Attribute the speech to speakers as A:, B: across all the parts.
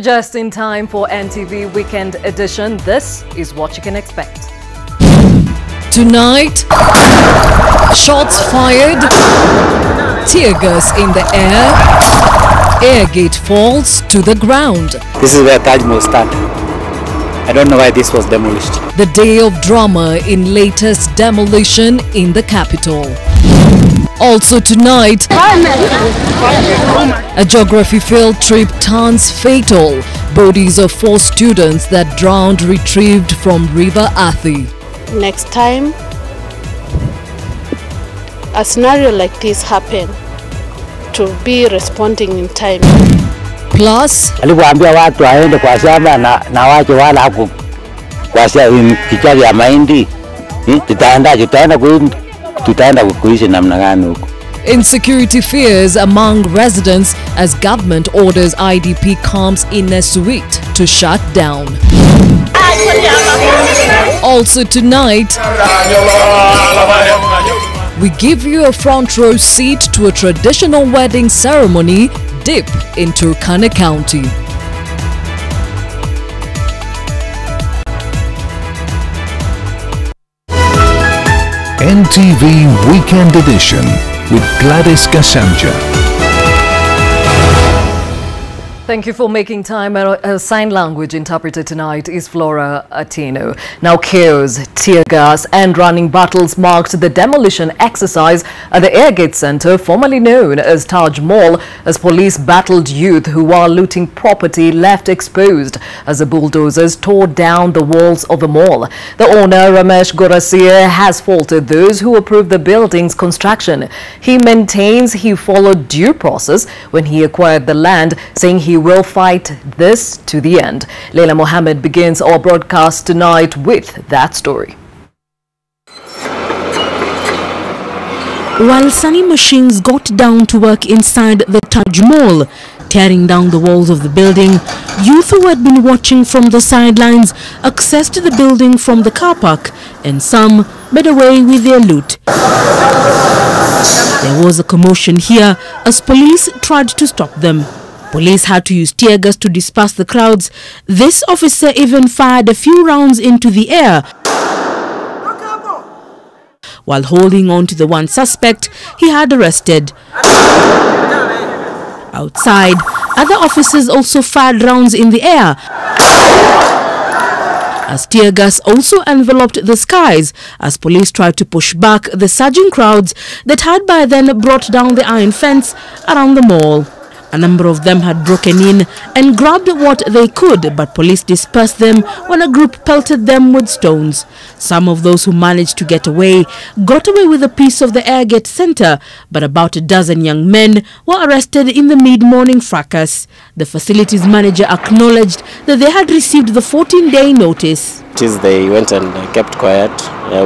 A: Just in time for NTV Weekend Edition, this is what you can expect.
B: Tonight, shots fired, tear gas in the air, Airgate falls to the ground.
C: This is where Taj Mahal started. I don't know why this was demolished.
B: The day of drama in latest demolition in the capital. Also tonight, a geography field trip turns fatal. Bodies of 4 students that drowned retrieved from River Athi.
D: Next time a scenario like this happen, to be responding in time.
B: Plus,
C: Alikuambia watu waende kwa shamba na wache wala hapo kwa kichaka ya mahindi. Tutaenda kuishi namna gani huko?
B: insecurity fears among residents as government orders IDP camps in Nesuit to shut down. Also tonight, we give you a front row seat to a traditional wedding ceremony deep in Turkana County.
E: NTV Weekend Edition with Gladys Gachanja.
A: Thank you for making time. A sign language interpreter tonight is Flora Atino. Now chaos, tear gas and running battles marked the demolition exercise at the Airgate Centre, formerly known as Taj Mall, as police battled youth who, while looting property, left exposed as the bulldozers tore down the walls of the mall. The owner, Ramesh Garissa, has faulted those who approved the building's construction. He maintains he followed due process when he acquired the land, saying he will fight this to the end. Leila Mohammed begins our broadcast tonight with that story.
F: While Sunny machines got down to work inside the Taj Mall, tearing down the walls of the building, youth who had been watching from the sidelines accessed the building from the car park, and some made away with their loot. There was a commotion here as police tried to stop them. Police had to use tear gas to disperse the crowds. This officer even fired a few rounds into the air. While holding on to the one suspect he had arrested. Outside, other officers also fired rounds in the air, as tear gas also enveloped the skies as police tried to push back the surging crowds that had by then brought down the iron fence around the mall. A number of them had broken in and grabbed what they could, but police dispersed them when a group pelted them with stones. Some of those who managed to get away got away with a piece of the Airgate Centre, but about a dozen young men were arrested in the mid-morning fracas. The facilities manager acknowledged that they had received the 14-day notice.
G: They went and kept quiet.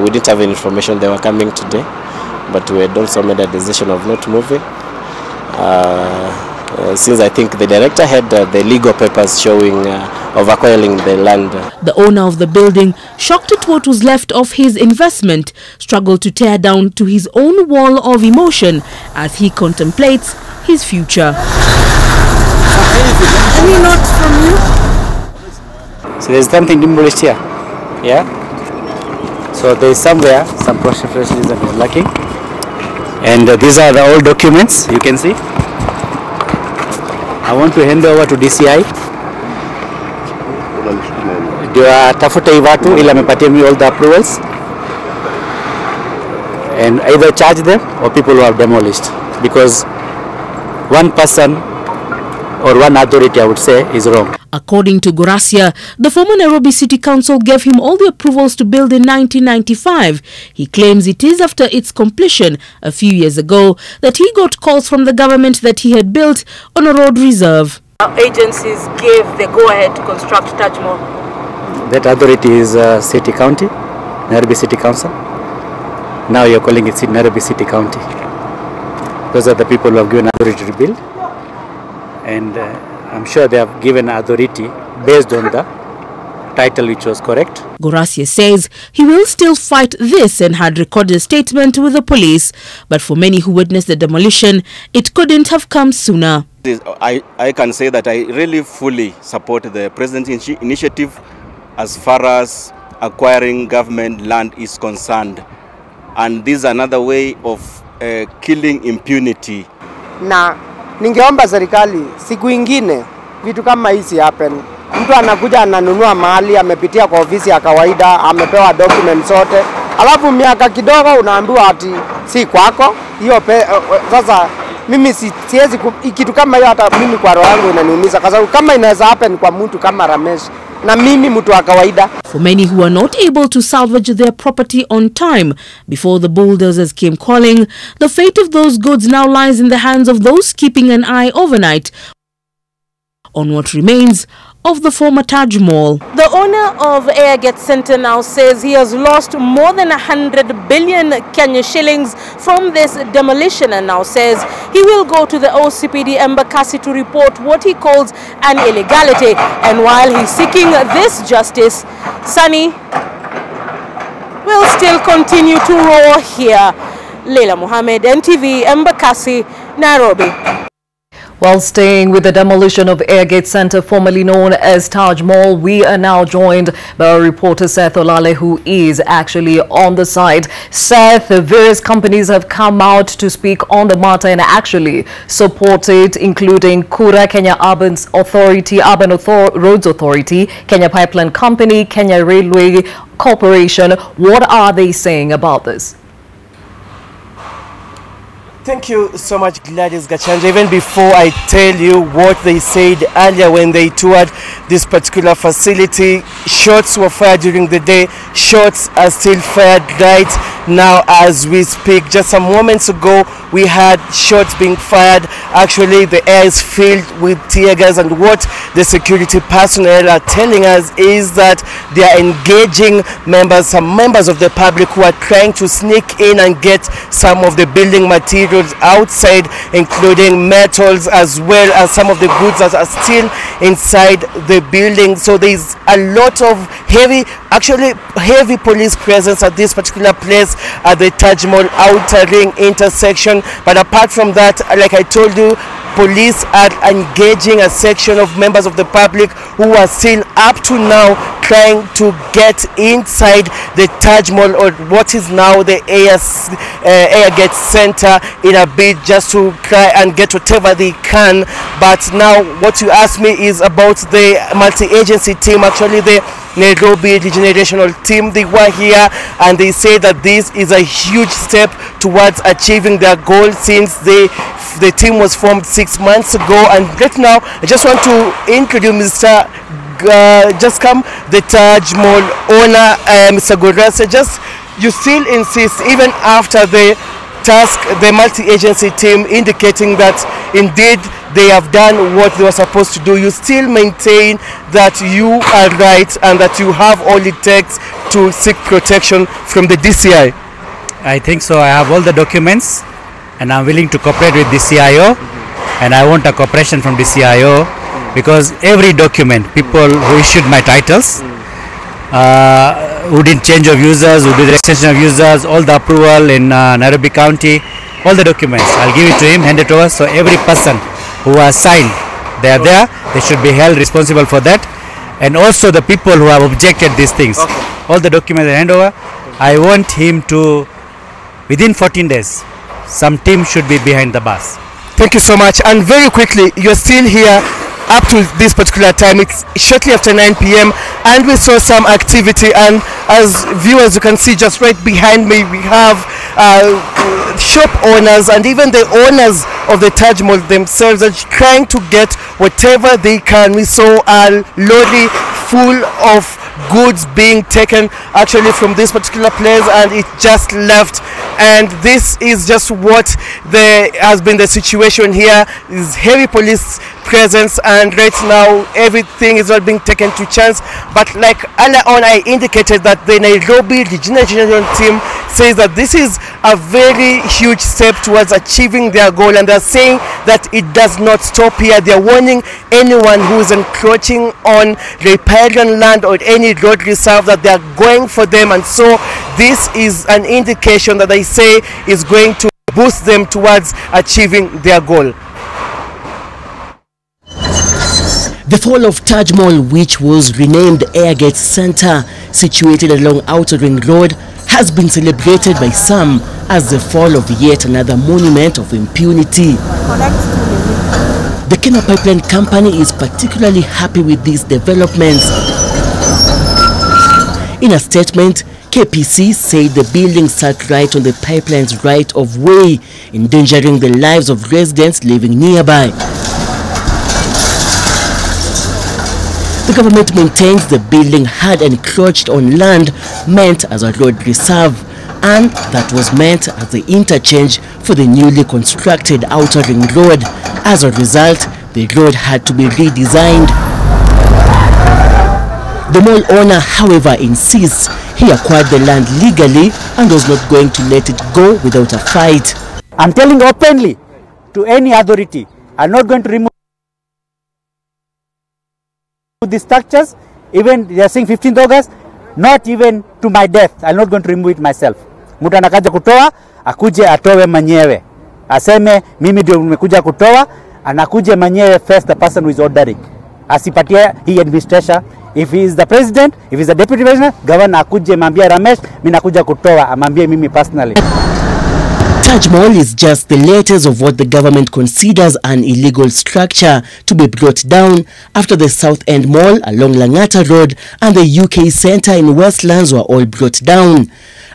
G: We didn't have any information they were coming today, but we had also made a decision of not moving. Since I think the director had the legal papers showing of acquiring the land.
F: The owner of the building, shocked at what was left of his investment, struggled to tear down to his own wall of emotion as he contemplates his future.
D: Any notes from you?
C: So there's something demolished here. Yeah? So there's somewhere some professionalism is lacking. And these are the old documents you can see. I want to hand over to DCI. Tafuta Ivatu ila amepatia me all the approvals. And either charge them or people who have demolished. Because one person or one authority, I would say, is wrong.
F: According to Garissa, the former Nairobi City Council gave him all the approvals to build in 1995. He claims it is after its completion a few years ago that he got calls from the government that he had built on a road reserve.
D: Our agencies gave the go-ahead to construct Taj Mall.
C: That authority is City County, Nairobi City Council. Now you're calling it Nairobi City County. Those are the people who have given authority to build. And I'm sure they have given authority based on the title which was correct.
F: Garissa says he will still fight this and had recorded a statement with the police. But for many who witnessed the demolition, it couldn't have come sooner.
H: I can say that I really fully support the President's initiative as far as acquiring government land is concerned. And this is another way of killing impunity.
I: Na ningeomba serikali siku ingine vitu kama hizi happen. Mtu anakuja ananunua mahali, amepitia kwa ofisi ya kawaida, amepewa documents zote. Alafu miaka kidogo unaambiwa ati si kwako. Hiyo sasa mimi siwezi kitu kama hiyo, hata mimi kwa roho yangu inaniumiza kwa sababu kama inaweza happen kwa mtu kama Ramesh na mimi mtu wa kawaida.
F: For many who were not able to salvage their property on time before the bulldozers came calling, the fate of those goods now lies in the hands of those keeping an eye overnight on what remains of the former Taj Mall.
J: The owner of Airgate Center now says he has lost more than 100 billion Kenya shillings from this demolition, and now says he will go to the OCPD embassy to report what he calls an illegality. And while he's seeking this justice, Sunny will still continue to roar here. Leila Mohammed, NTV, Embakasi, Nairobi.
A: While staying with the demolition of Airgate Center, formerly known as Taj Mall, we are now joined by our reporter Seth Olale, who is actually on the site. Seth, various companies have come out to speak on the matter and actually support it, including Kura, Kenya Urban Roads Authority, Kenya Pipeline Company, Kenya Railway Corporation. What are they saying about this?
K: Thank you so much, Gladys Gachanja. Even before I tell you what they said earlier when they toured this particular facility, shots were fired during the day. Shots are still fired right now as we speak. Just some moments ago, we had shots being fired. Actually, the air is filled with tear gas, and what the security personnel are telling us is that they are engaging some members of the public who are trying to sneak in and get some of the building materials outside, including metals as well as some of the goods that are still inside the building. So there is a lot of heavy police presence at this particular place at the Taj Mall Outer Ring intersection. But apart from that, like I told you, police are engaging a section of members of the public who are still up to now trying to get inside the Taj Mall, or what is now the Airgate Center, in a bid just to try and get whatever they can. But now what you asked me is about the multi-agency team, actually the Nairobi regenerational team. They were here and they say that this is a huge step towards achieving their goal since the team was formed 6 months ago. And right now I just want to introduce Mr. the Taj Mall owner, Mr. Garissa. You still insist, even after the task, the multi-agency team indicating that indeed they have done what they were supposed to do, you still maintain that you are right and that you have all it takes to seek protection from the DCI?
C: I think so. I have all the documents and I'm willing to cooperate with the CIO, and I want a cooperation from the CIO because every document, people who issued my titles, who did change of users, who did extension of users, all the approval in Nairobi County, all the documents, I'll give it to him, hand it over. So every person who has signed, they are there, they should be held responsible for that. And also the people who have objected these things, all the documents I hand over. I want him to, within 14 days, some team should be behind the bars.
K: Thank you so much. And very quickly, you're still here up to this particular time. It's shortly after 9 p.m. and we saw some activity, and as viewers you can see just right behind me we have shop owners and even the owners of the Taj Mall themselves are trying to get whatever they can. We saw a lorry full of goods being taken actually from this particular place, and it just left. And this is just what has been the situation here. Is heavy police presence, and right now everything is not being taken to chance. But like earlier on I indicated that the Nairobi regeneration team says that this is a very huge step towards achieving their goal, and they're saying that it does not stop here. They're warning anyone who is encroaching on riparian land or any road reserve that they're going for them, and so this is an indication that they say is going to boost them towards achieving their goal. The fall of Taj Mall, which was renamed Airgate Center, situated along Outer Ring Road, has been celebrated by some as the fall of yet another monument of impunity. The Kenya Pipeline Company is particularly happy with these developments. In a statement, KPC said the building sat right on the pipeline's right of way, endangering the lives of residents living nearby. The government maintains the building had encroached on land meant as a road reserve, and that was meant as the interchange for the newly constructed Outer Ring Road. As a result, the road had to be redesigned. The mall owner, however, insists he acquired the land legally and was not going to let it go without a fight.
L: I'm telling openly to any authority, I'm not going to remove these structures. Even they are saying 15th August, not even to my death, I'm not going to remove it myself. Mtu anakaja kutoa, akuje atowe manyewe. Aseme mimi ndio nimekuja kutoa, anakuje manyewe first, the person who is ordering. Asipatie hii administration. If he is the president, if he is the deputy president, governor akuje mambia Ramesh, mimi nakuja kutoa, amambie mimi personally.
F: Taj Mall is just the latest of what the government considers an illegal structure to be brought down after the South End Mall along Langata Road and the UK Centre in Westlands were all brought down.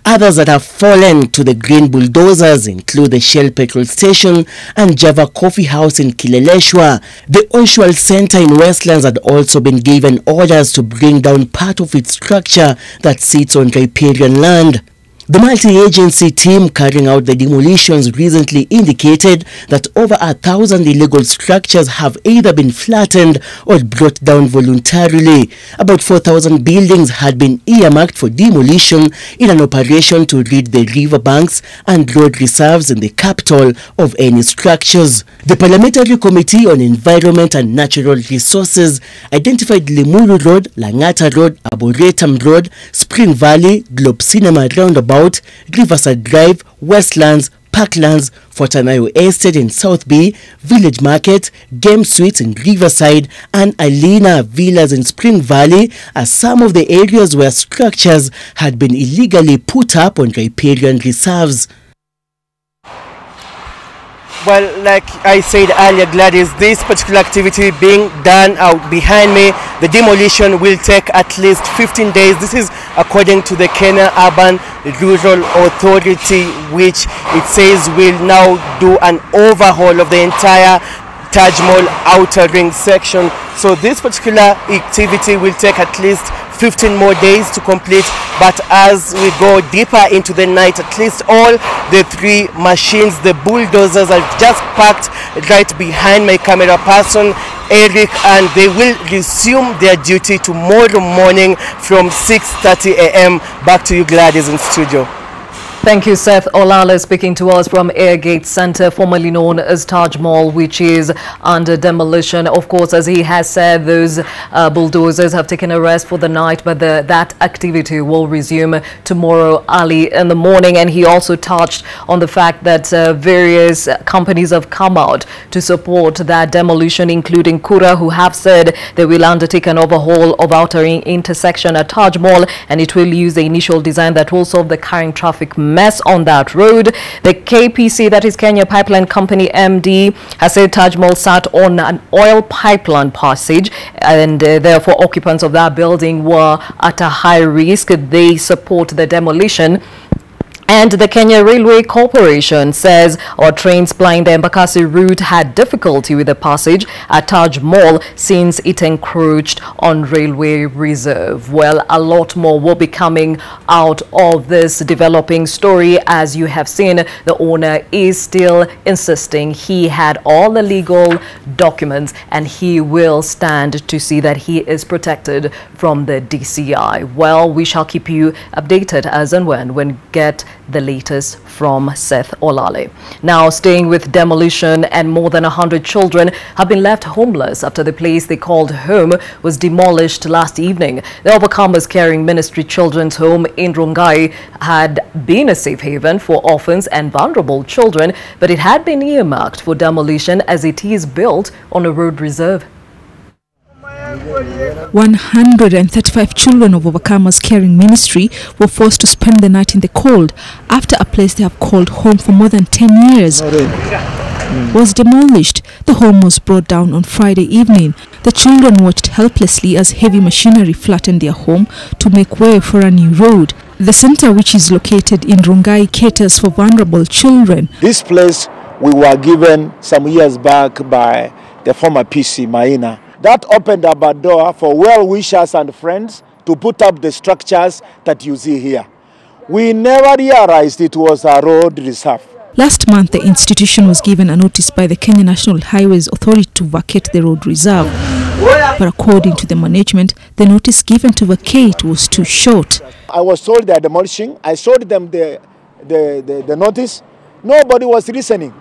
F: Others that have fallen to the green bulldozers include the Shell Petrol Station and Java Coffee House in Kileleshwa. The Oswald Centre in Westlands had also been given orders to bring down part of its structure that sits on riparian land. The multi-agency team carrying out the demolitions recently indicated that over 1,000 illegal structures have either been flattened or brought down voluntarily. About 4,000 buildings had been earmarked for demolition in an operation to rid the riverbanks and road reserves in the capital of any structures. The Parliamentary Committee on Environment and Natural Resources identified Limuru Road, Langata Road, Arboretum Road, Spring Valley, Globe Cinema Roundabout, Riverside Drive, Westlands, Parklands, Fortanayo Estate in South Bay, Village Market, Game Suites in Riverside, and Alina Villas in Spring Valley as some of the areas where structures had been illegally put up on riparian reserves.
K: Well, like I said earlier, Gladys, this particular activity being done out behind me, the demolition will take at least 15 days. This is according to the Kenya Urban Rural Authority, which it says will now do an overhaul of the entire Taj Mall outer ring section. So this particular activity will take at least 15 more days to complete, but as we go deeper into the night, at least all the three machines, the bulldozers, are just parked right behind my camera person Eric, and they will resume their duty tomorrow morning from 6:30 a.m. Back to you, Gladys, in studio.
A: Thank you, Seth Olale, speaking to us from Airgate Center, formerly known as Taj Mall, which is under demolition. Of course, as he has said, those bulldozers have taken a rest for the night, but that activity will resume tomorrow early in the morning. And he also touched on the fact that various companies have come out to support that demolition, including Kura, who have said they will undertake an overhaul of outer intersection at Taj Mall, and it will use the initial design that will solve the current traffic mess on that road. The KPC, that is Kenya Pipeline Company MD, has said Taj Mall sat on an oil pipeline passage, and therefore occupants of that building were at a high risk. They support the demolition. And the Kenya Railway Corporation says our trains plying the Embakasi route had difficulty with the passage at Taj Mall since it encroached on railway reserve. Well, a lot more will be coming out of this developing story. As you have seen, the owner is still insisting he had all the legal documents and he will stand to see that he is protected from the DCI. Well, we shall keep you updated as and when we get The latest from Seth Olale. Now, staying with demolition, and more than 100 children have been left homeless after the place they called home was demolished last evening. The Overcomers Caring Ministry Children's Home in Rongai had been a safe haven for orphans and vulnerable children, but it had been earmarked for demolition as it is built on a road reserve.
F: 135 children of Overcomers Caring Ministry were forced to spend the night in the cold after a place they have called home for more than 10 years was demolished. The home was brought down on Friday evening. The children watched helplessly as heavy machinery flattened their home to make way for a new road. The center, which is located in Rongai, caters for vulnerable children.
M: This place we were given some years back by the former PC Maina. That opened up a door for well-wishers and friends to put up the structures that you see here. We never realized it was a road reserve.
F: Last month, the institution was given a notice by the Kenya National Highways Authority to vacate the road reserve. But according to the management, the notice given to vacate was too short.
M: I was told they are demolishing. I showed them the notice. Nobody was listening.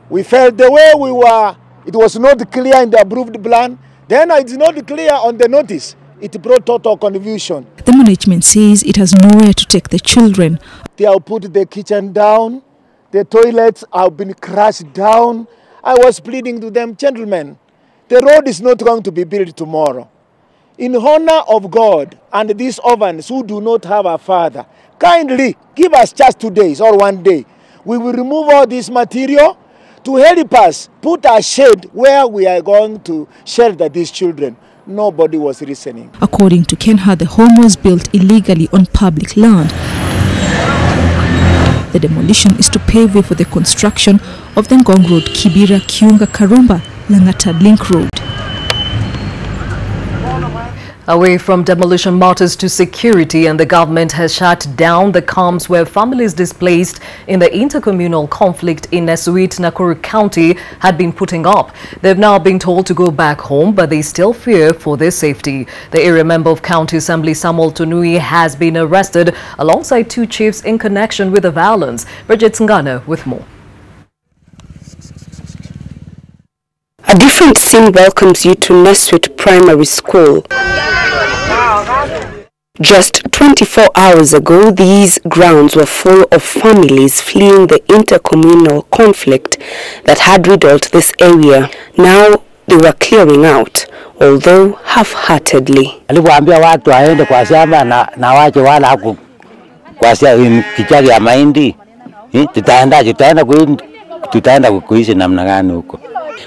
M: We felt the way we were. It was not clear in the approved plan. Then it's not clear on the notice. It brought total confusion.
F: The management says it has nowhere to take the children.
M: They have put the kitchen down. The toilets have been crashed down. I was pleading to them, gentlemen, the road is not going to be built tomorrow. In honor of God and these orphans who do not have a father, kindly give us just 2 days or 1 day. We will remove all this material to help us put a shed where we are going to shelter these children. Nobody was listening.
F: According to Kenha, the home was built illegally on public land. The demolition is to pave way for the construction of the Ngong Road, Kibera, Kiunga, Karumba, Langata Link Road.
A: Away from demolition matters to security, and the government has shut down the camps where families displaced in the intercommunal conflict in Nesuit, Nakuru County had been putting up. They've now been told to go back home, but they still fear for their safety. The area member of County Assembly Samuel Tunui has been arrested alongside 2 chiefs in connection with the violence. Bridget Ngana with more.
N: A different scene welcomes you to Nesuit Primary School. Just 24 hours ago, these grounds were full of families fleeing the intercommunal conflict that had riddled this area. Now they were clearing out, although half-heartedly.
L: Aliwaambia watu waende kwa shamba na wache wala hapo kwa kichaka ya mahindi. Tutaenda kuishi namna gani huko?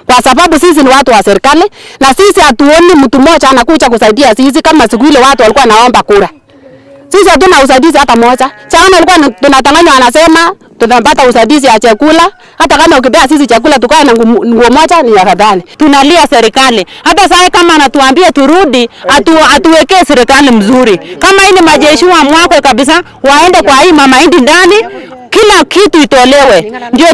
O: Kwa sababu sisi ni watu wa serikali na sisi hatuoni mtu mmoja anakuja kusaidia sisi kama siku ile watu walikuwa naomba kura. Sisi hatuna usaidizi hata moja. Chama alikuwa tunatanganywa anasema tutapata usaidizi ya chakula. Hata kama ukipea sisi chakula tukae na nguo moja ni afadhali. Tunalia serikali. Hata sasa kama anatuambia turudi, atuwekee serikali mzuri. Kama ile majeshi wa mwako kabisa waende kwa hii mama hindi ndani. Kila kitu itolewe. Ndio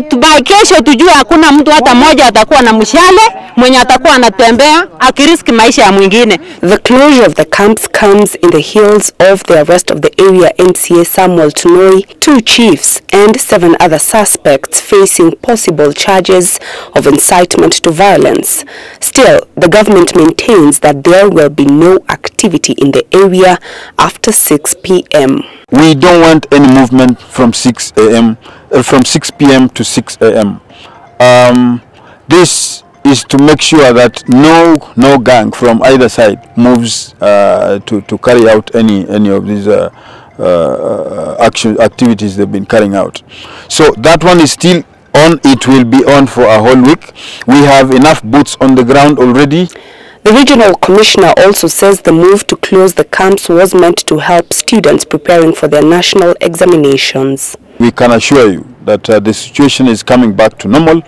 O: kesho tujue hakuna mtu hata mmoja atakuwa na mshale mwenye atakuwa anatembea akiriski maisha ya mwingine.
N: The closure of the camps comes in the heels of the arrest of the area MCA Samuel Tunoi, 2 chiefs and 7 other suspects facing possible charges of incitement to violence. Still, the government maintains that there will be no activity in the area after 6 p.m.
P: We don't want any movement from 6 p.m. to 6 a.m. This is to make sure that no gang from either side moves to carry out any of these activities they've been carrying out. So that one is still on. It will be on for a whole week. We have enough boots on the ground already.
N: The regional commissioner also says the move to close the camps was meant to help students preparing for their national examinations.
P: We can assure you that the situation is coming back to normal.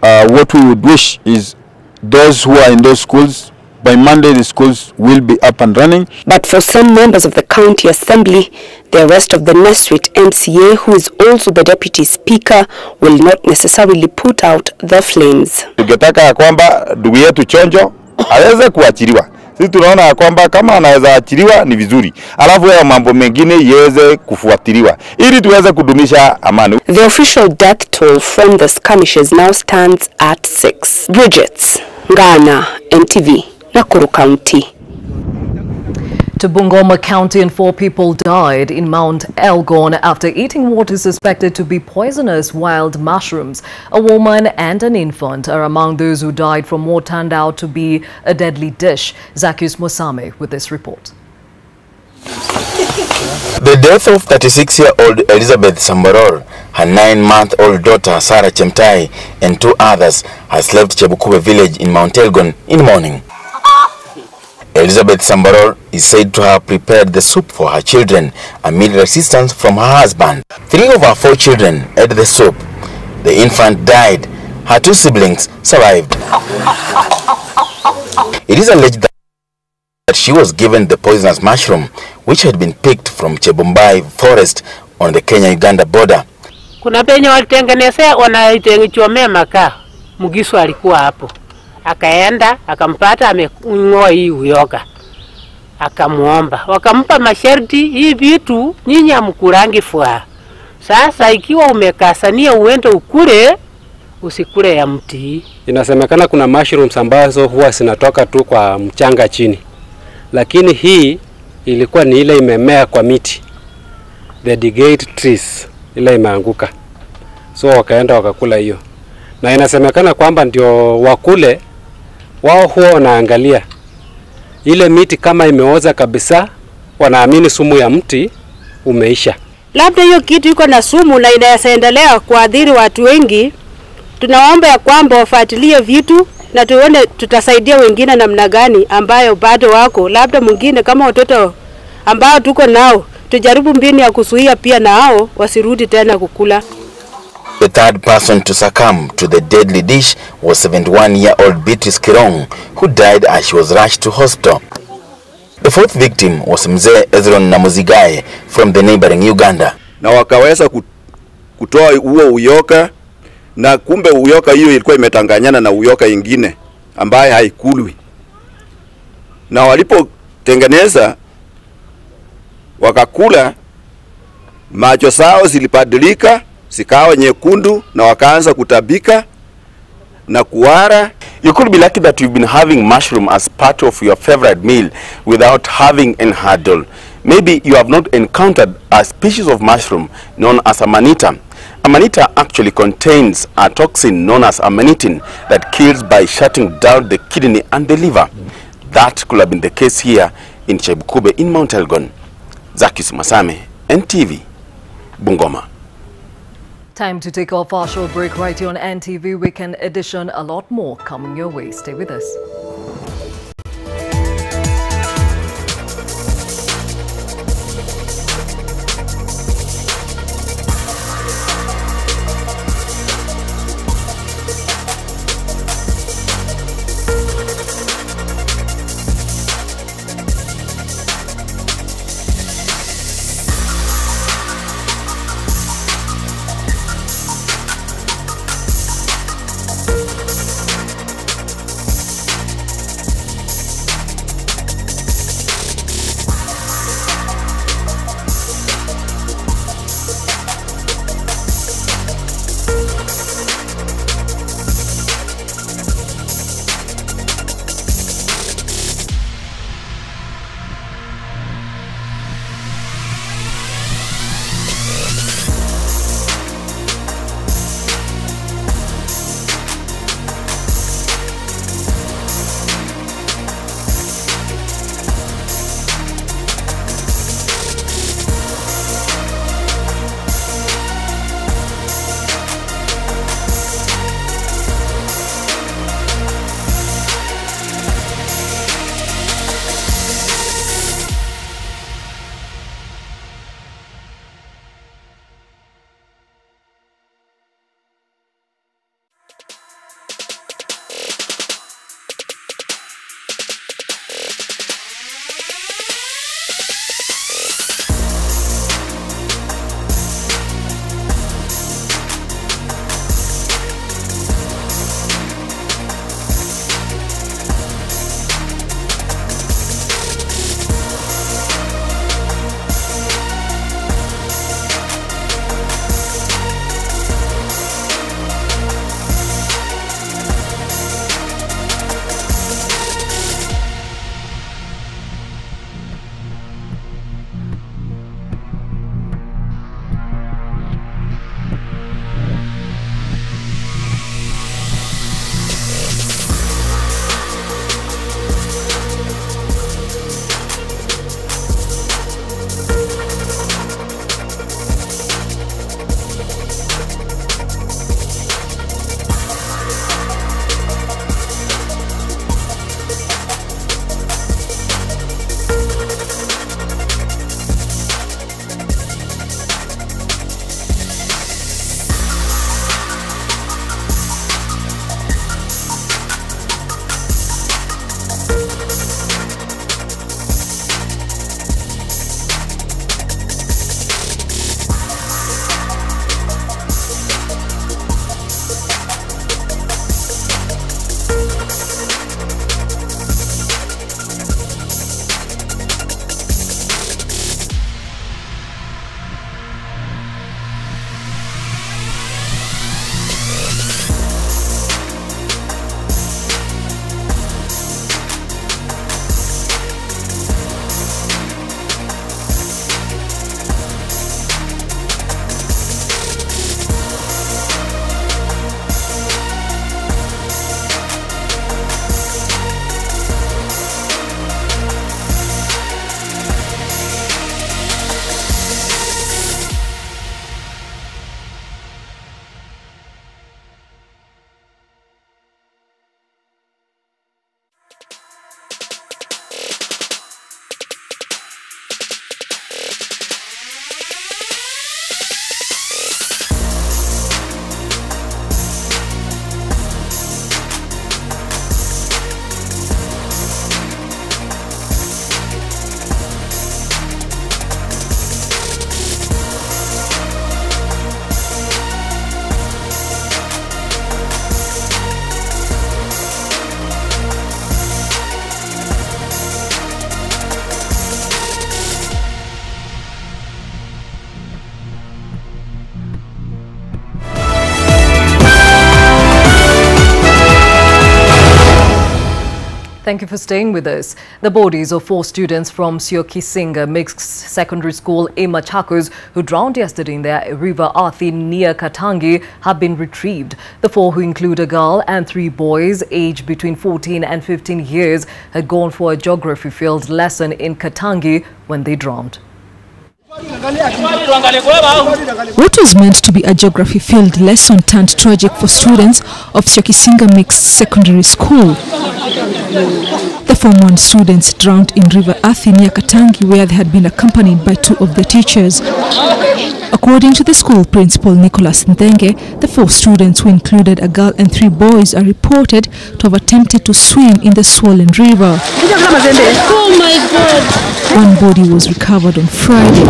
P: What we would wish is those who are in those schools, by Monday the schools will be up and running.
N: But for some members of the county assembly, the arrest of the Nesuit MCA, who is also the deputy speaker, will not necessarily put out the flames.
Q: Tungetaka kwamba ndugu yetu Chonjo aweze kuachiliwa. Sisi tunaona kwamba kama anaweza achiliwa ni vizuri, alafu ya mambo mengine iweze kufuatiliwa ili tuweze kudumisha amani.
N: The official death toll from the skirmishes now stands at 6. Bridget Ghana, NTV, Nakuru County.
A: To Bungoma County, and 4 people died in Mount Elgon after eating what is suspected to be poisonous wild mushrooms. A woman and an infant are among those who died from what turned out to be a deadly dish. Zacchaeus Musame with this report.
R: The death of 36-year-old Elizabeth Samboror, her 9-month-old daughter Sarah Chemtai, and 2 others has left Chebukube village in Mount Elgon in the morning. Elizabeth Samboror is said to have prepared the soup for her children amid resistance from her husband. 3 of her 4 children ate the soup. The infant died. Her 2 siblings survived. It is alleged that she was given the poisonous mushroom, which had been picked from Chebumbai forest on the Kenya-Uganda border.
S: Kuna penye walitengenezea wanaitengichomea makaa. Mugisu alikuwa hapo. Akaenda, akampata ameng'oa hii uyoga. Akamuomba. Wakampa masharti, hii vitu nyinyi hamkurangi fua. Sasa ikiwa umekasania uende ukule, usikule ya mti.
T: Inasemekana kuna mushrooms ambazo huwa zinatoka tu kwa mchanga chini. Lakini hii ilikuwa ni ile imemea kwa miti. The decayed trees, ile imeanguka. So wakaenda wakakula hiyo. Na inasemekana kwamba ndio wakule wao huwa wanaangalia ile miti kama imeoza kabisa, wanaamini sumu ya mti umeisha.
O: Labda hiyo kitu iko na sumu na inaendelea kuadhiri watu wengi. Tunaomba ya kwamba wafuatilie vitu na tuone tutasaidia wengine namna gani ambayo bado wako. Labda mwingine kama watoto ambao tuko nao, tujaribu mbinu ya kuzuia pia na hao wasirudi tena kukula.
R: The 3rd person to succumb to the deadly dish was 71-year-old Beatrice Kirong, who died as she was rushed to hospital. The 4th victim was Mzee Ezron Namuzigaye from the neighboring Uganda.
H: Na wakaweza kutoa huo uyoka, na kumbe uyoka hiyo ilikuwa imetanganyana na uyoka ingine ambaye haikulwi. Na walipotengeneza wakakula, macho sao zilibadilika, zikawa nyekundu na wakaanza kutabika na kuwara.
R: You could be lucky that you've been having mushroom as part of your favorite meal without having an hurdle. Maybe you have not encountered a species of mushroom known as amanita. Amanita actually contains a toxin known as amanitin that kills by shutting down the kidney and the liver. That could have been the case here in Chebukube in Mount Elgon. Zacchaeus Masame, NTV, Bungoma.
A: Time to take off our short break right here on NTV Weekend Edition. A lot more coming your way. Stay with us. Thank you for staying with us. The bodies of 4 students from Turkana Mixed Secondary School in Machakos who drowned yesterday in the River Athi near Katangi have been retrieved. The 4, who include a girl and 3 boys aged between 14 and 15 years, had gone for a geography field lesson in Katangi when they drowned.
B: What was meant to be a geography field lesson turned tragic for students of Turkana Mixed Secondary School. The Form 1 students drowned in River Athi near Katangi, where they had been accompanied by 2 of the teachers. According to the school principal Nicholas Ndenge, the 4 students, who included a girl and 3 boys, are reported to have attempted to swim in the swollen river.
J: Oh my God!
B: One body was recovered on Friday.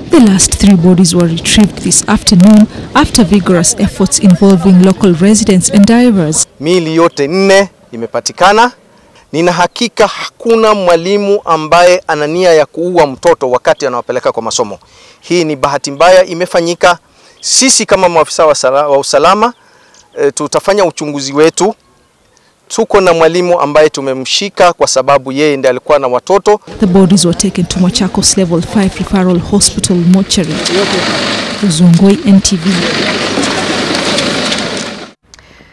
B: The last 3 bodies were retrieved this afternoon after vigorous efforts involving local residents and divers.
U: Miili yote 4 imepatikana. Nina hakika hakuna mwalimu ambaye ana nia ya kuua mtoto wakati anawapeleka kwa masomo. Hii ni bahati mbaya imefanyika. Sisi kama maafisa wa usalama tutafanya uchunguzi wetu. Tuko na mwalimu ambaye tumemshika kwa sababu yeye ndiye alikuwa na watoto.
B: The bodies were taken to Machakos Level 5 Referral Hospital mortuary. Zungoi, NTV.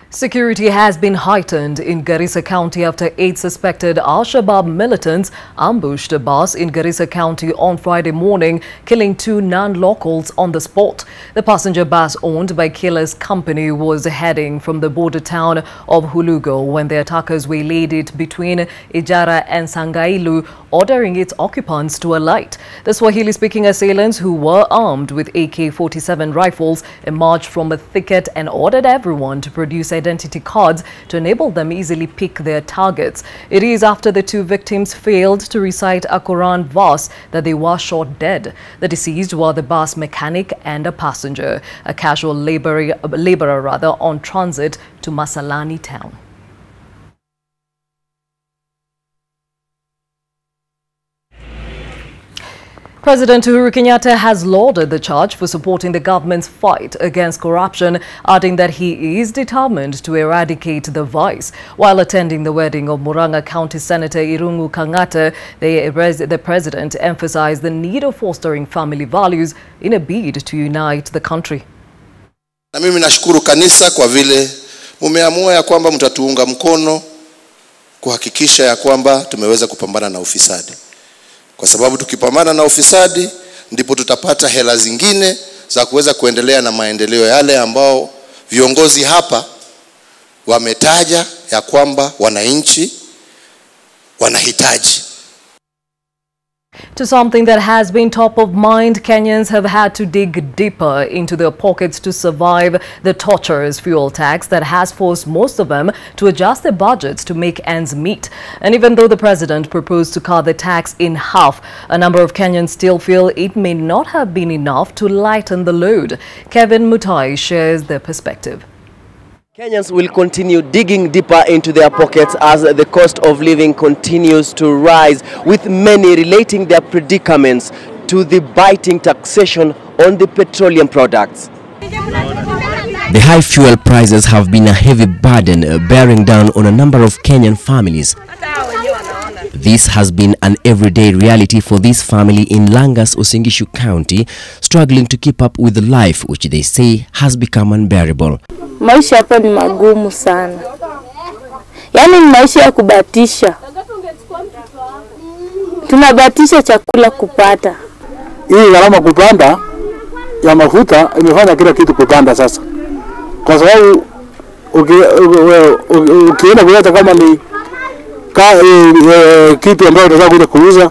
A: Security has been heightened in Garissa County after 8 suspected Al-Shabaab militants ambushed a bus in Garissa County on Friday morning, killing 2 non-locals on the spot. The passenger bus owned by Killer's company was heading from the border town of Hulugo when the attackers waylaid it between Ijara and Sangailu, ordering its occupants to alight. The Swahili-speaking assailants, who were armed with AK-47 rifles, emerged from a thicket and ordered everyone to produce identity cards to enable them easily pick their targets. It is after the 2 victims failed to recite a Quran verse that they were shot dead. The deceased were the bus mechanic and a passenger, a casual laborer on transit to Masalani town. President Uhuru Kenyatta has lauded the charge for supporting the government's fight against corruption, adding that he is determined to eradicate the vice. While attending the wedding of Murang'a County Senator Irungu Kang'ata, the president emphasized the need of fostering family values in a bid to unite the country.
V: Na mimi nashukuru kanisa kwa vile mumeamua ya kwamba mtatuunga mkono kuhakikisha ya kwamba tumeweza kupambana na ufisadi. Kwa sababu tukipambana na ufisadi ndipo tutapata hela zingine za kuweza kuendelea na maendeleo yale ambao viongozi hapa wametaja ya kwamba wananchi wanahitaji.
A: To something that has been top of mind, Kenyans have had to dig deeper into their pockets to survive the torturous fuel tax that has forced most of them to adjust their budgets to make ends meet. And even though the president proposed to cut the tax in half, a number of Kenyans still feel it may not have been enough to lighten the load. Kevin Mutai shares their perspective.
W: Kenyans will continue digging deeper into their pockets as the cost of living continues to rise, with many relating their predicaments to the biting taxation on the petroleum products.
X: The high fuel prices have been a heavy burden bearing down on a number of Kenyan families. This has been an everyday reality for this family in Langas, Uasin Gishu County, struggling to keep up with life which they say has become unbearable.
Y: Maisha hapa ni magumu sana. Yaani ni maisha ya kubatisha. Tunabatisha chakula kupata.
Z: Hii gharama kupanda ya mafuta imefanya kila kitu kupanda sasa. Kwa sababu ukienda kuleta kama ni kitu ambayo unataka kuja kuuza,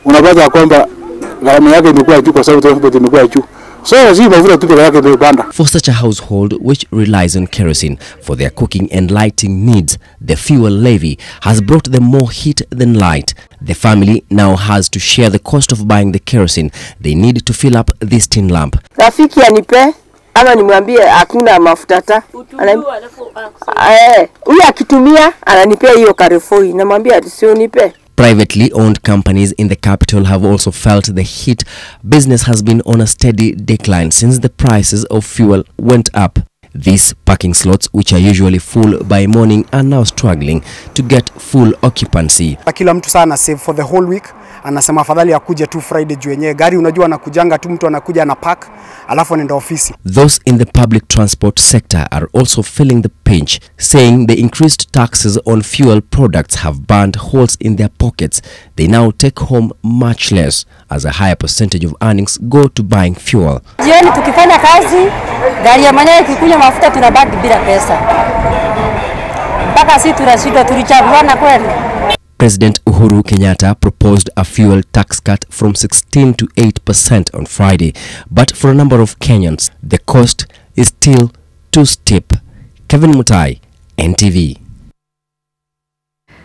Z: unapata kwamba gharama yake imekuwa juu kwa sababu transport imekuwa juu.
X: For such a household which relies on kerosene for their cooking and lighting needs, the fuel levy has brought them more heat than light. The family now has to share the cost of buying the kerosene they need to fill up this tin lamp.
Y: Rafiki anipe ama nimwambie hakuna mafuta ta. Huyu akitumia ananipea hiyo karefoi, namwambia asionipe.
X: Privately owned companies in the capital have also felt the heat. Business has been on a steady decline since the prices of fuel went up. These parking slots, which are usually full by morning, are now struggling to get full occupancy.
C: Kila mtu sana save for the whole week. Anasema afadhali akuje tu Friday juu yenyewe gari unajua anakujanga tu mtu anakuja na park alafu anaenda ofisi.
X: Those in the public transport sector are also feeling the pinch, saying the increased taxes on fuel products have burned holes in their pockets. They now take home much less as a higher percentage of earnings go to buying fuel.
D: Jioni tukifanya kazi, gari ya mwenyewe ikikunywa mafuta tunabaki bila pesa. Mpaka sisi tunashindwa tulichaguana kweli.
X: President Uhuru Kenyatta proposed a fuel tax cut from 16 to 8% on Friday, but for a number of Kenyans, the cost is still too steep. Kevin Mutai, NTV.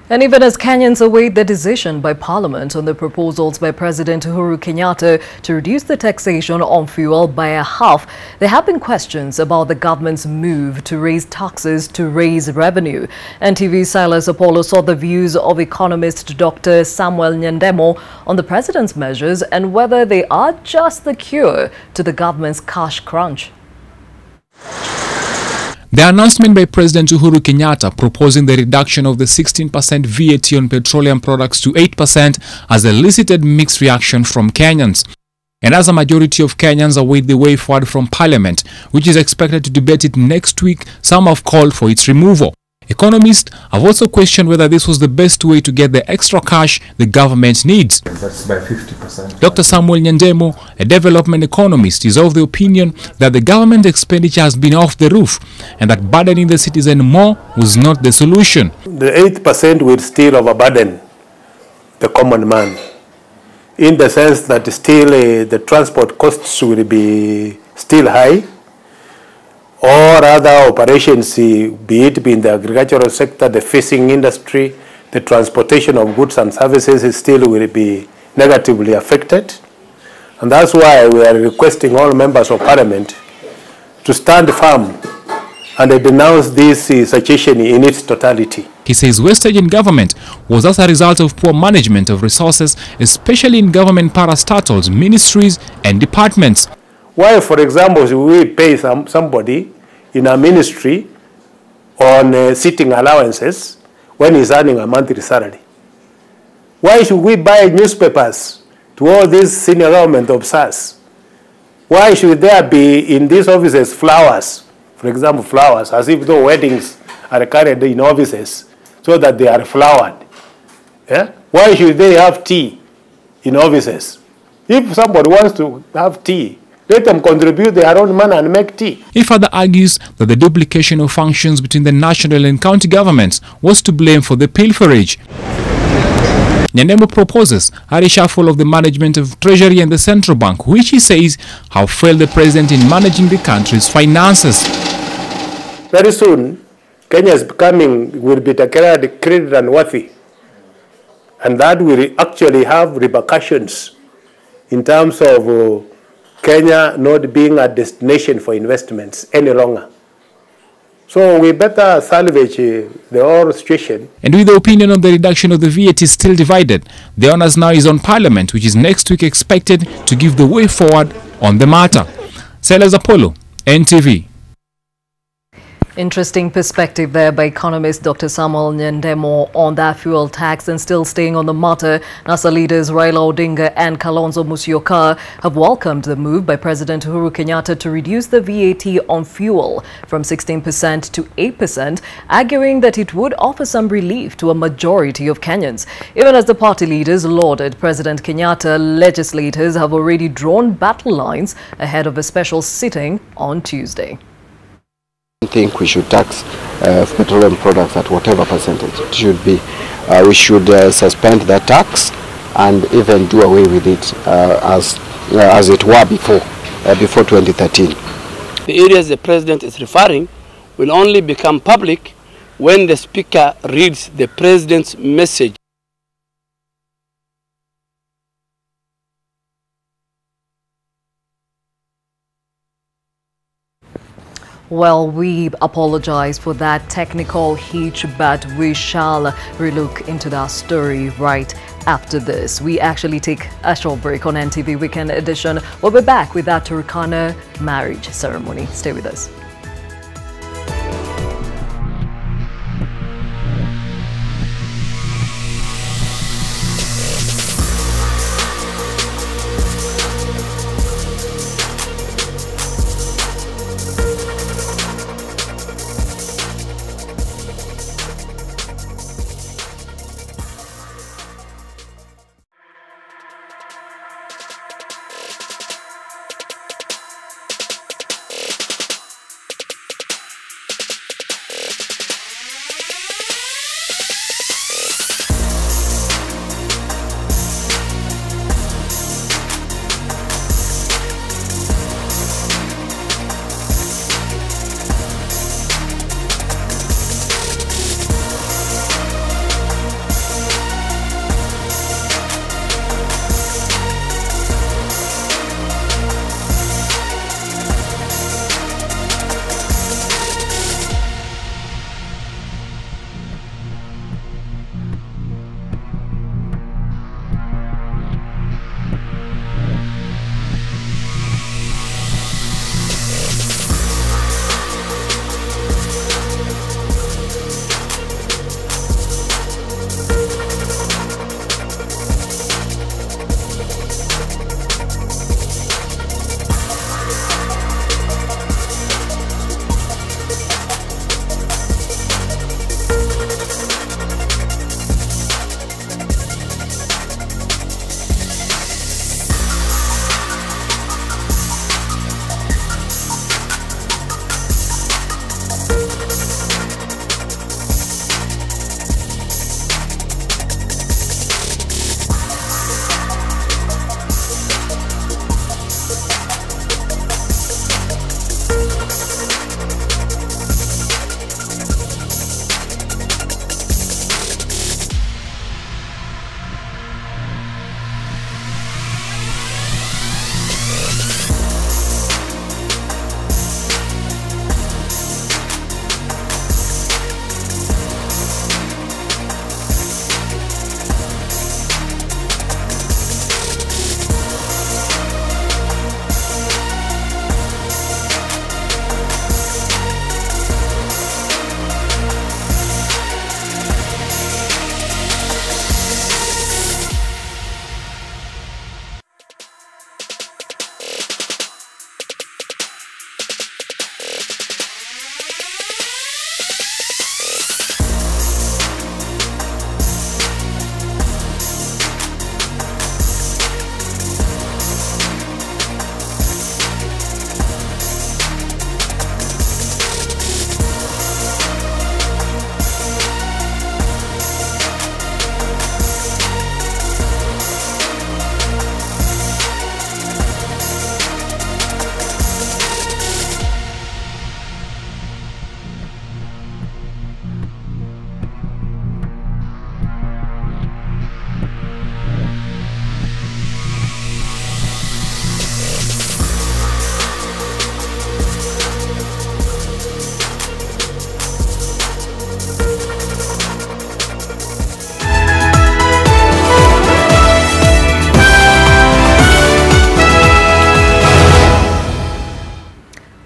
A: And even as Kenyans await the decision by Parliament on the proposals by President Uhuru Kenyatta to reduce the taxation on fuel by a half, there have been questions about the government's move to raise taxes to raise revenue. NTV Silas Apollo saw the views of economist Dr. Samuel Nyandemo on the president's measures and whether they are just the cure to the government's cash crunch.
E: The announcement by President Uhuru Kenyatta proposing the reduction of the 16% VAT on petroleum products to 8% has elicited mixed reaction from Kenyans. And as a majority of Kenyans await the way forward from Parliament, which is expected to debate it next week, some have called for its removal. Economists have also questioned whether this was the best way to get the extra cash the government needs.
G: That's by 50%.
E: Dr. Samuel Nyandemo, a development economist, is of the opinion that the government expenditure has been off the roof and that burdening the citizen more was not the solution.
Z: The 8% will still overburden the common man, in the sense that still the transport costs will be still high, or other operations, be it in the agricultural sector, the fishing industry, the transportation of goods and services still will be negatively affected. And that's why we are requesting all members of Parliament to stand firm and denounce this situation in its totality.
E: He says wastage in government was as a result of poor management of resources, especially in government parastatals, ministries and departments.
Z: Why, for example, we pay somebody in a ministry on sitting allowances when he's earning a monthly salary? Why should we buy newspapers to all these senior government officers? Why should there be in these offices flowers, for example, flowers, as if though weddings are carried in offices so that they are flowered? Yeah? Why should they have tea in offices? If somebody wants to have tea, let them contribute their own money and make tea.
E: He further argues that the duplication of functions between the national and county governments was to blame for the pilferage. Nyandemo proposes a reshuffle of the management of Treasury and the Central Bank, which he says have failed the president in managing the country's finances.
Z: Very soon, Kenya will be declared credit unworthy, and that will actually have repercussions in terms of Kenya not being a destination for investments any longer. So we better salvage the whole situation.
E: And with the opinion on the reduction of the VAT still divided, the onus now is on Parliament, which is next week expected to give the way forward on the matter. Silas Apollo, NTV.
A: Interesting perspective there by economist Dr. Samuel Nyandemo on that fuel tax. And still staying on the matter, NASA leaders Raila Odinga and Kalonzo Musyoka have welcomed the move by President Uhuru Kenyatta to reduce the VAT on fuel from 16% to 8%, arguing that it would offer some relief to a majority of Kenyans. Even as the party leaders lauded President Kenyatta, legislators have already drawn battle lines ahead of a special sitting on Tuesday.
I: I think we should tax petroleum products at whatever percentage it should be. We should suspend that tax and even do away with it as it were before 2013.
K: The areas the president is referring will only become public when the speaker reads the president's message.
A: Well, we apologize for that technical hitch, but we shall relook into that story right after this. We actually take a short break on NTV Weekend Edition. We'll be back with that Turkana marriage ceremony. Stay with us.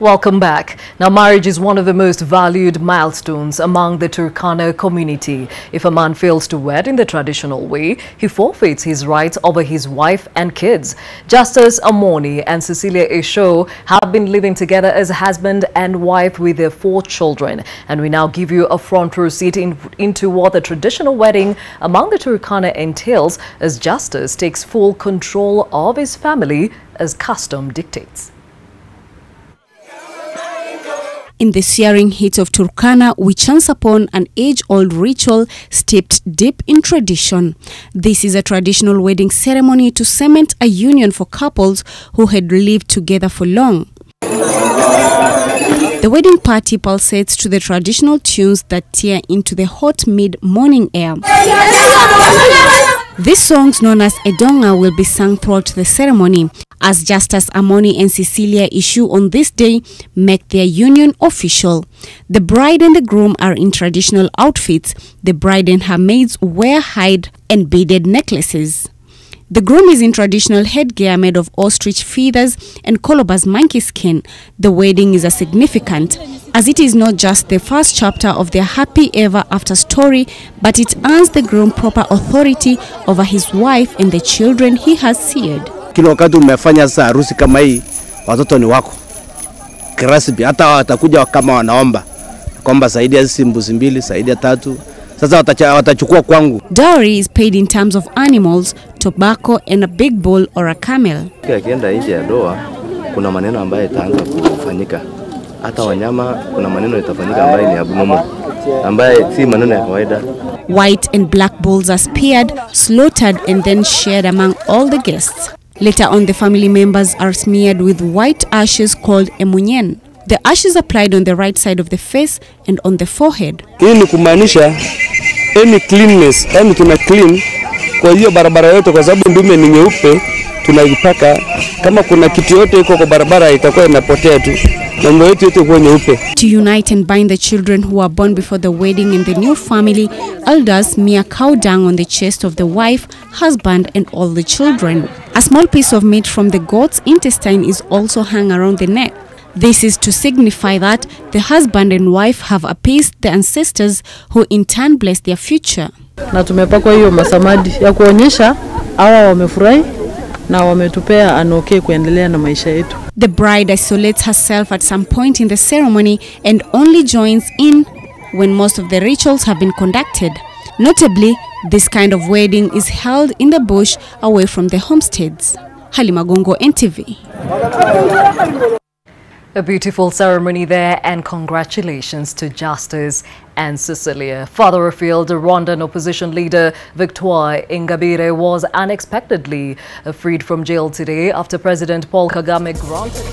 A: Welcome back. Now, marriage is one of the most valued milestones among the Turkana community. If a man fails to wed in the traditional way, he forfeits his rights over his wife and kids. Justice Amoni and Cecilia Esho have been living together as husband and wife with their 4 children. And we now give you a front row seat into what the traditional wedding among the Turkana entails, as Justice takes full control of his family as custom dictates.
F: In the searing heat of Turkana, we chance upon an age-old ritual steeped deep in tradition. This is a traditional wedding ceremony to cement a union for couples who had lived together for long. The wedding party pulsates to the traditional tunes that tear into the hot mid-morning air. These songs, known as Edonga, will be sung throughout the ceremony, as Justice Amoni and Cecilia Esho on this day make their union official. The bride and the groom are in traditional outfits. The bride and her maids wear hide and beaded necklaces. The groom is in traditional headgear made of ostrich feathers and Coluba's monkey skin. The wedding is a significant, as it is not just the first chapter of their happy ever after story, but it earns the groom proper authority over his wife and the children he has seared.
G: Kila wakati umefanya sasa harusi kama hii, watoto ni wako. Kirasmi hata watakuja kama wanaomba. Kwamba saidia sisi mbuzi 2, saidia 3. Sasa watachukua kwangu.
F: Dowry is paid in terms of animals, tobacco and a big bull or a camel.
L: Akienda nje ya doa, kuna maneno ambayo itaanza kufanyika. Hata wanyama kuna maneno itafanyika ambayo ni abnormal, ambayo si maneno ya kawaida.
F: White and black bulls are speared, slaughtered and then shared among all the guests. Later on, the family members are smeared with white ashes called emunyen. The ashes applied on the right side of the face and on the forehead.
G: Hii ni kumaanisha any cleanness, yani tuna clean kwa hiyo barabara yote, kwa sababu ndume ni nyeupe, tunaipaka. Kama kuna kitu yote iko kwa barabara itakuwa inapotea tu. Mambo yote itakuwa nyeupe.
F: To unite and bind the children who are born before the wedding in the new family, elders smear cow dung on the chest of the wife, husband and all the children. A small piece of meat from the goat's intestine is also hung around the neck. This is to signify that the husband and wife have appeased the ancestors, who in turn bless their future.
M: Na tumepakwa hiyo masamadi ya kuonyesha hawa wamefurahi na wametupea anoke kuendelea na maisha yetu.
F: The bride isolates herself at some point in the ceremony and only joins in when most of the rituals have been conducted. Notably, this kind of wedding is held in the bush away from the homesteads. Halima Gongo, NTV.
A: A beautiful ceremony there, and congratulations to Justice and Cecilia. Further afield, the Rwandan opposition leader Victoire Ingabire was unexpectedly freed from jail today after President Paul Kagame granted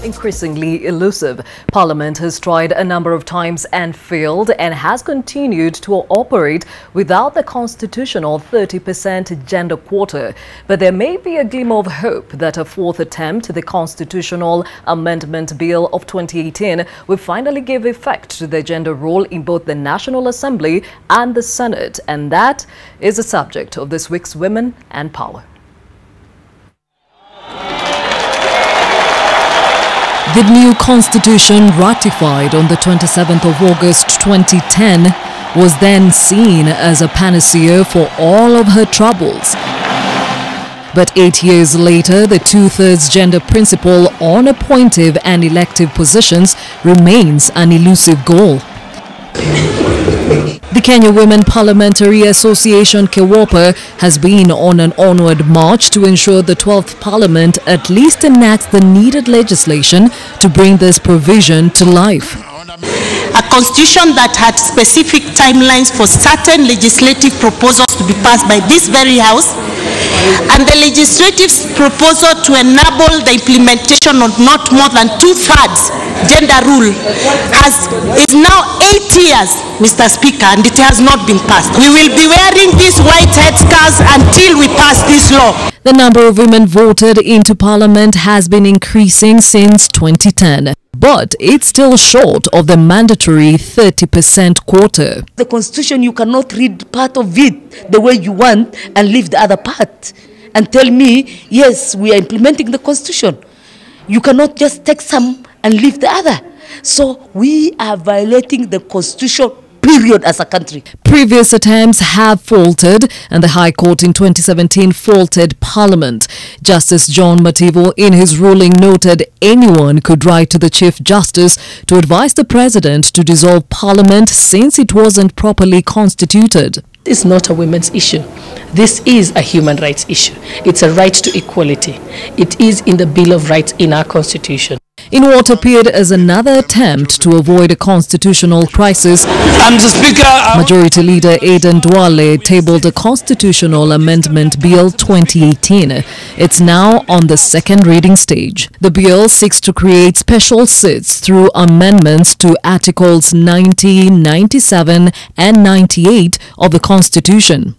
A: increasingly elusive. Parliament has tried a number of times and failed, and has continued to operate without the constitutional 30% gender quota. But there may be a glimmer of hope that a fourth attempt, the Constitutional Amendment Bill of 2018, will finally give effect to the gender role in both the National Assembly and the Senate. And that is the subject of this week's Women and Power. The new constitution, ratified on the 27th of August 2010, was then seen as a panacea for all of her troubles. But 8 years later, the two-thirds gender principle on appointive and elective positions remains an elusive goal. The Kenya Women Parliamentary Association KEWOPA has been on an onward march to ensure the 12th Parliament at least enacts the needed legislation to bring this provision to life.
N: A constitution that had specific timelines for certain legislative proposals to be passed by this very House, and the legislative proposal to enable the implementation of not more than 2/3 gender rule is now 8 years, Mr. Speaker, and it has not been passed. We will be wearing these white headscarves until we pass this law.
A: The number of women voted into Parliament has been increasing since 2010. But it's still short of the mandatory 30% quota.
O: The Constitution, you cannot read part of it the way you want and leave the other part and tell me, yes, we are implementing the Constitution. You cannot just take some and leave the other. So we are violating the Constitution, period, as a country.
A: Previous attempts have faltered, and the High Court in 2017 faulted Parliament. Justice John Mativo in his ruling noted anyone could write to the Chief Justice to advise the President to dissolve Parliament since it wasn't properly constituted.
P: It's not a women's issue. This is a human rights issue. It's a right to equality. It is in the Bill of Rights in our Constitution.
A: In what appeared as another attempt to avoid a constitutional crisis,
N: Mr. Speaker,
A: Majority Leader Aden Duale tabled a Constitutional Amendment Bill 2018. It's now on the second reading stage. The bill seeks to create special seats through amendments to Articles 90, 97 and 98 of the Constitution.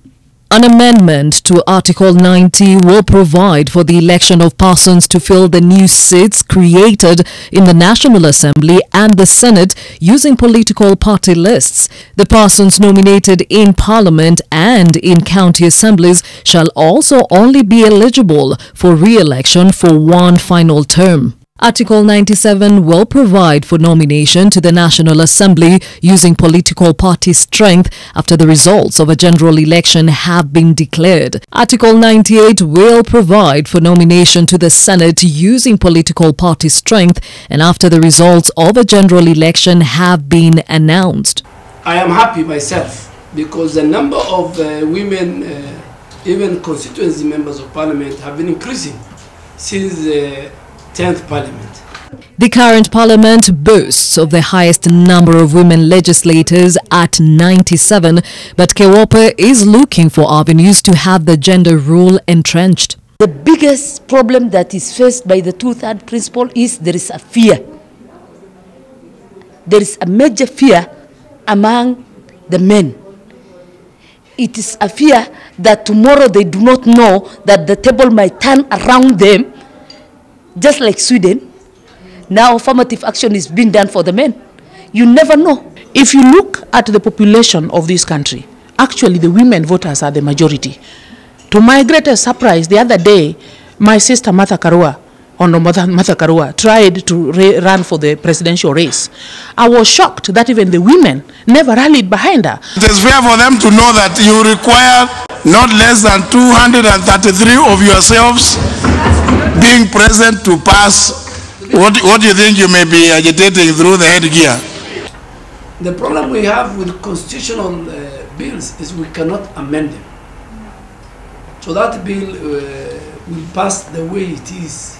A: An amendment to Article 90 will provide for the election of persons to fill the new seats created in the National Assembly and the Senate using political party lists. The persons nominated in Parliament and in county assemblies shall also only be eligible for re-election for one final term. Article 97 will provide for nomination to the National Assembly using political party strength after the results of a general election have been declared. Article 98 will provide for nomination to the Senate using political party strength and after the results of a general election have been announced.
K: I am happy myself because the number of women, even constituency members of Parliament, have been increasing since the 10th Parliament.
A: The current Parliament boasts of the highest number of women legislators at 97, but KEWOPA is looking for avenues to have the gender rule entrenched.
O: The biggest problem that is faced by the two-thirds principle is there is a fear. There is a major fear among the men. It is a fear that tomorrow they do not know that the table might turn around them. Just like Sweden, now affirmative action is being done for the men. You never know.
Q: If you look at the population of this country, actually the women voters are the majority. To my greatest surprise, the other day, my sister Martha Karua tried to run for the presidential race. I was shocked that even the women never rallied behind her.
S: It is fair for them to know that you require not less than 233 of yourselves being present to pass what you think you may be agitating through the headgear.
K: The problem we have with constitutional bills is we cannot amend them. So that bill will pass the way it is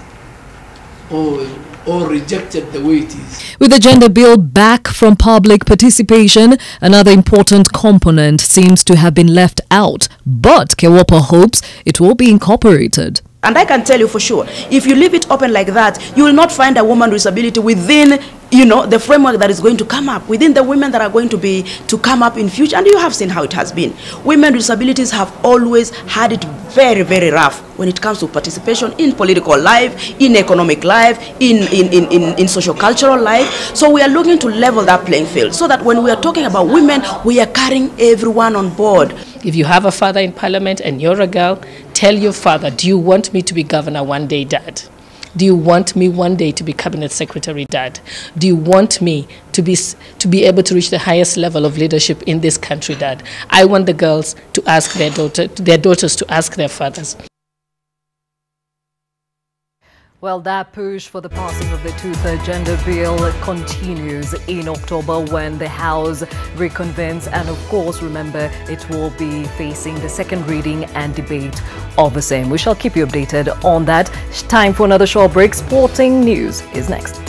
K: or rejected the way it is.
A: With the gender bill back from public participation, another important component seems to have been left out, but KEWOPA hopes it will be incorporated.
B: And I can tell you for sure, if you leave it open like that, you will not find a woman with disability within, you know, the framework that is going to come up, within the women that are going to come up in future. And you have seen how it has been. Women with disabilities have always had it very, very rough when it comes to participation in political life, in economic life, in socio-cultural life. So we are looking to level that playing field so that when we are talking about women, we are carrying everyone on board.
P: If you have a father in parliament and you're a girl, tell your father, do you want me to be governor one day, Dad? Do you want me one day to be cabinet secretary, Dad? Do you want me to be able to reach the highest level of leadership in this country, Dad? I want the girls to ask their daughters to ask their fathers.
A: Well, that push for the passing of the two-third gender bill continues in October when the House reconvenes. And of course, remember, it will be facing the second reading and debate of the same. We shall keep you updated on that. Time for another short break. Sporting news is next.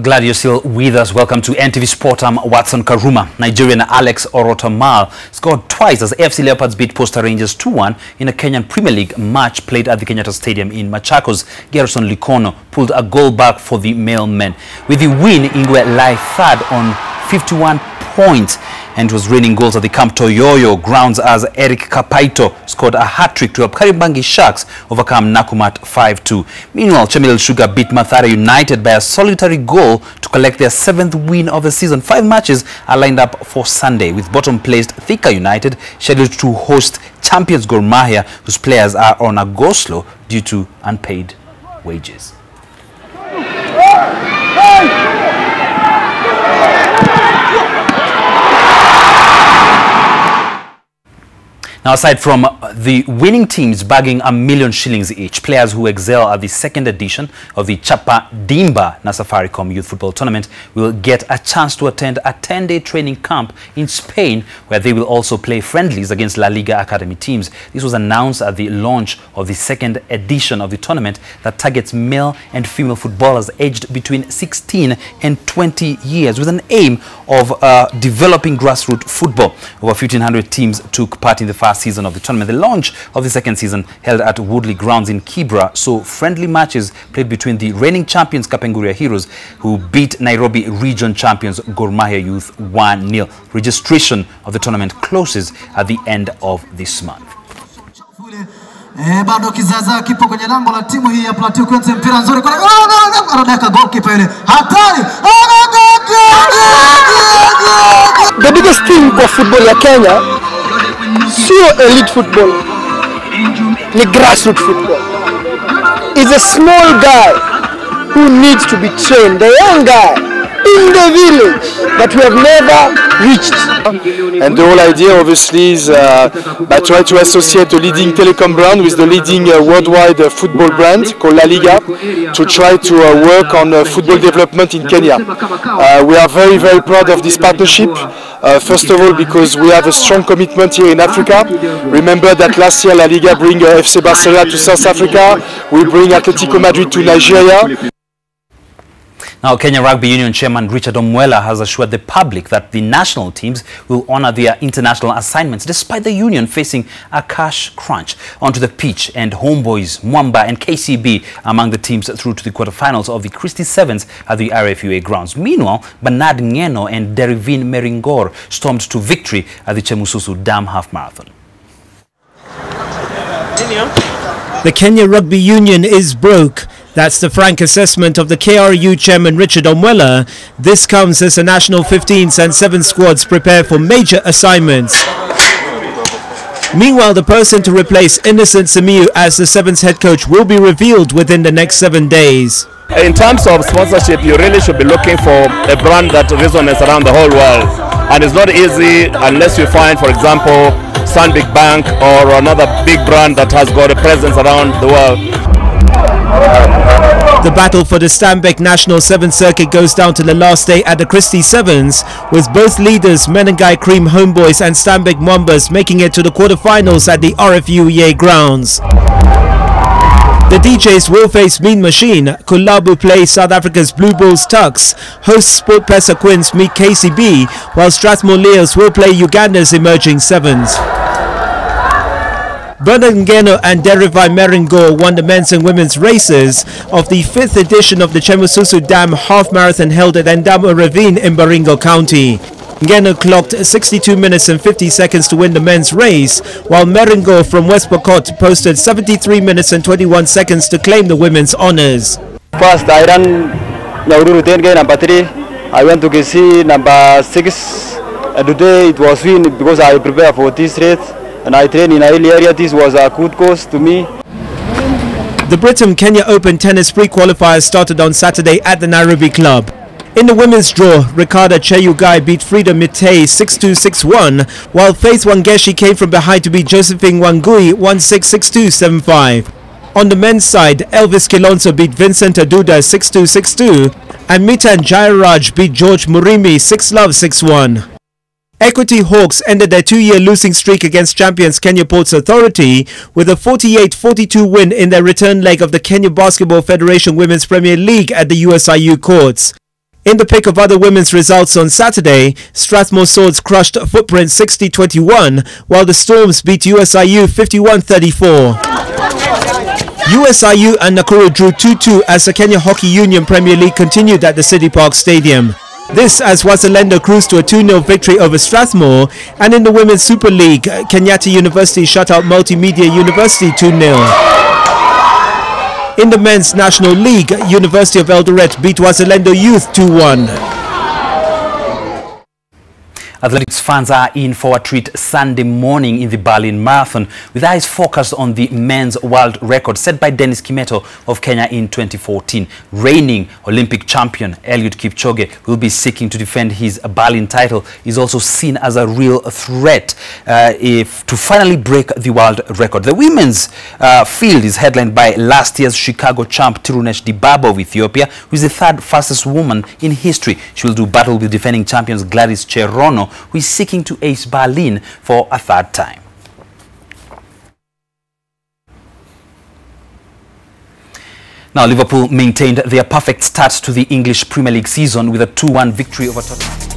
H: Glad you're still with us. Welcome to NTV Sport. I'm Watson Karuma. Nigerian Alex Orotomal scored twice as FC Leopards beat Posta Rangers 2-1 in a Kenyan Premier League match played at the Kenyatta Stadium in Machakos. Gerson Likono pulled a goal back for the mailmen. With the win, Ingwe lie third on 51 points and was raining goals at the Camp Toyoyo grounds as Eric Kapaito scored a hat-trick to help Kariobangi Sharks overcome Nakumatt 5-2. Meanwhile, Chemelil Sugar beat Mathare United by a solitary goal to collect their 7th win of the season. 5 matches are lined up for Sunday, with bottom-placed Thika United scheduled to host champions Gor Mahia, whose players are on a go-slow due to unpaid wages. Now, aside from the winning teams bagging $1 million shillings each, players who excel at the 2nd edition of the Chapa Dimba na Safaricom Youth Football Tournament will get a chance to attend a 10-day training camp in Spain, where they will also play friendlies against La Liga Academy teams. This was announced at the launch of the 2nd edition of the tournament that targets male and female footballers aged between 16 and 20 years, with an aim of developing grassroots football. Over 1,500 teams took part in the first season of the tournament. The launch of the 2nd season held at Woodley Grounds in Kibra saw friendly matches played between the reigning champions Kapenguria Heroes, who beat Nairobi region champions Gor Mahia Youth 1-0. Registration of the tournament closes at the end of this month.
J: Bado kizaza kipo kwenye lango la timu hii ya Plateau Queens. Mpira nzuri kwa anadaka goalkeeper ile hatari.
R: The biggest thing for football ya Kenya sio elite football, ni grassroots football. Is a small guy who needs to be trained, the young guy in the village that we have never reached.
T: And the whole idea obviously is by trying to associate the leading telecom brand with the leading worldwide football brand called La Liga, to try to work on football development in Kenya. We are very, very proud of this partnership. First of all, because we have a strong commitment here in Africa. Remember that last year La Liga bring FC Barcelona to South Africa, we bring Atletico Madrid to Nigeria.
H: Now, Kenya Rugby Union Chairman Richard Omwela has assured the public that the national teams will honor their international assignments despite the union facing a cash crunch. Onto the pitch, and Homeboys, Mwamba and KCB among the teams through to the quarterfinals of the Christie Sevens at the RFUA grounds. Meanwhile, Bernard Ngeno and Derivin Meringor stormed to victory at the Chemususu Dam Half Marathon.
U: The Kenya Rugby Union is broke. That's the frank assessment of the KRU chairman Richard Omwela. This comes as the national 15s and 7 squads prepare for major assignments. Meanwhile, the person to replace Innocent Simiyu as the 7's head coach will be revealed within the next 7 days.
V: In terms of sponsorship, you really should be looking for a brand that resonates around the whole world. And it's not easy unless you find, for example, Stanbic Bank or another big brand that has got a presence around the world.
U: The battle for the Stanbic National 7th Circuit goes down to the last day at the Christie Sevens, with both leaders Menengai Cream Homeboys and Stanbic Mwambas making it to the quarterfinals at the RFUEA grounds. The DJs will face Mean Machine, Kulabu play South Africa's Blue Bulls Tucks, host Sport Pesa Quins meet KCB, while Strathmore Leos will play Uganda's Emerging Sevens. Bernard Ngeno and Derivai Meringor won the men's and women's races of the 5th edition of the Chemususu Dam Half Marathon held at Endamo Ravine in Baringo County. Ngeno clocked 62 minutes and 50 seconds to win the men's race, while Meringor from West Pokot posted 73 minutes and 21 seconds to claim the women's honours.
R: First, I ran Nakuru 10K number 3. I went to KC number 6. And today it was win because I prepared for this race. And I trained in a hilly area. This was a good course to me.
U: The Britain Kenya Open Tennis pre-qualifiers started on Saturday at the Nairobi Club. In the women's draw, Ricarda Cheyugai beat Frida Mitei 6-2, 6-1, while Faith Wangeshi came from behind to beat Josephine Wangui 1-6, 6-2, 7-5. On the men's side, Elvis Kilonso beat Vincent Aduda 6-2, 6-2, and Mitan Jairaj beat George Murimi 6-love, 6-1. Equity Hawks ended their 2-year losing streak against champions Kenya Ports Authority with a 48-42 win in their return leg of the Kenya Basketball Federation Women's Premier League at the USIU courts. In the pick of other women's results on Saturday, Strathmore Swords crushed Footprint 60-21, while the Storms beat USIU 51-34. USIU and Nakuru drew 2-2 as the Kenya Hockey Union Premier League continued at the City Park Stadium. This as Wazalendo cruised to a 2-0 victory over Strathmore, and in the Women's Super League, Kenyatta University shut out Multimedia University 2-0. In the Men's National League, University of Eldoret beat Wazalendo Youth 2-1.
H: Athletics fans are in for a treat Sunday morning in the Berlin Marathon, with eyes focused on the men's world record set by Dennis Kimeto of Kenya in 2014. Reigning Olympic champion Eliud Kipchoge will be seeking to defend his Berlin title. Is also seen as a real threat to finally break the world record. The women's field is headlined by last year's Chicago champ Tirunesh Dibaba of Ethiopia, who is the third fastest woman in history. She will do battle with defending champions Gladys Gachanja, who is seeking to ace Berlin for a third time. Now, Liverpool maintained their perfect start to the English Premier League season with a 2-1 victory over Turkana.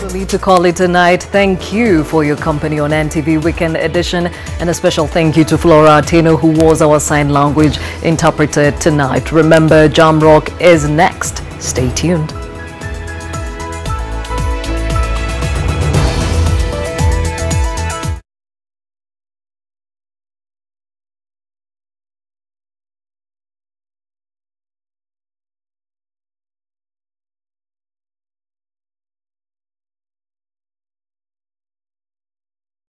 A: We'll need to call it a night. Thank you for your company on NTV Weekend Edition, and a special thank you to Flora Atino, who was our sign language interpreter tonight. Remember, Jamrock is next. Stay tuned.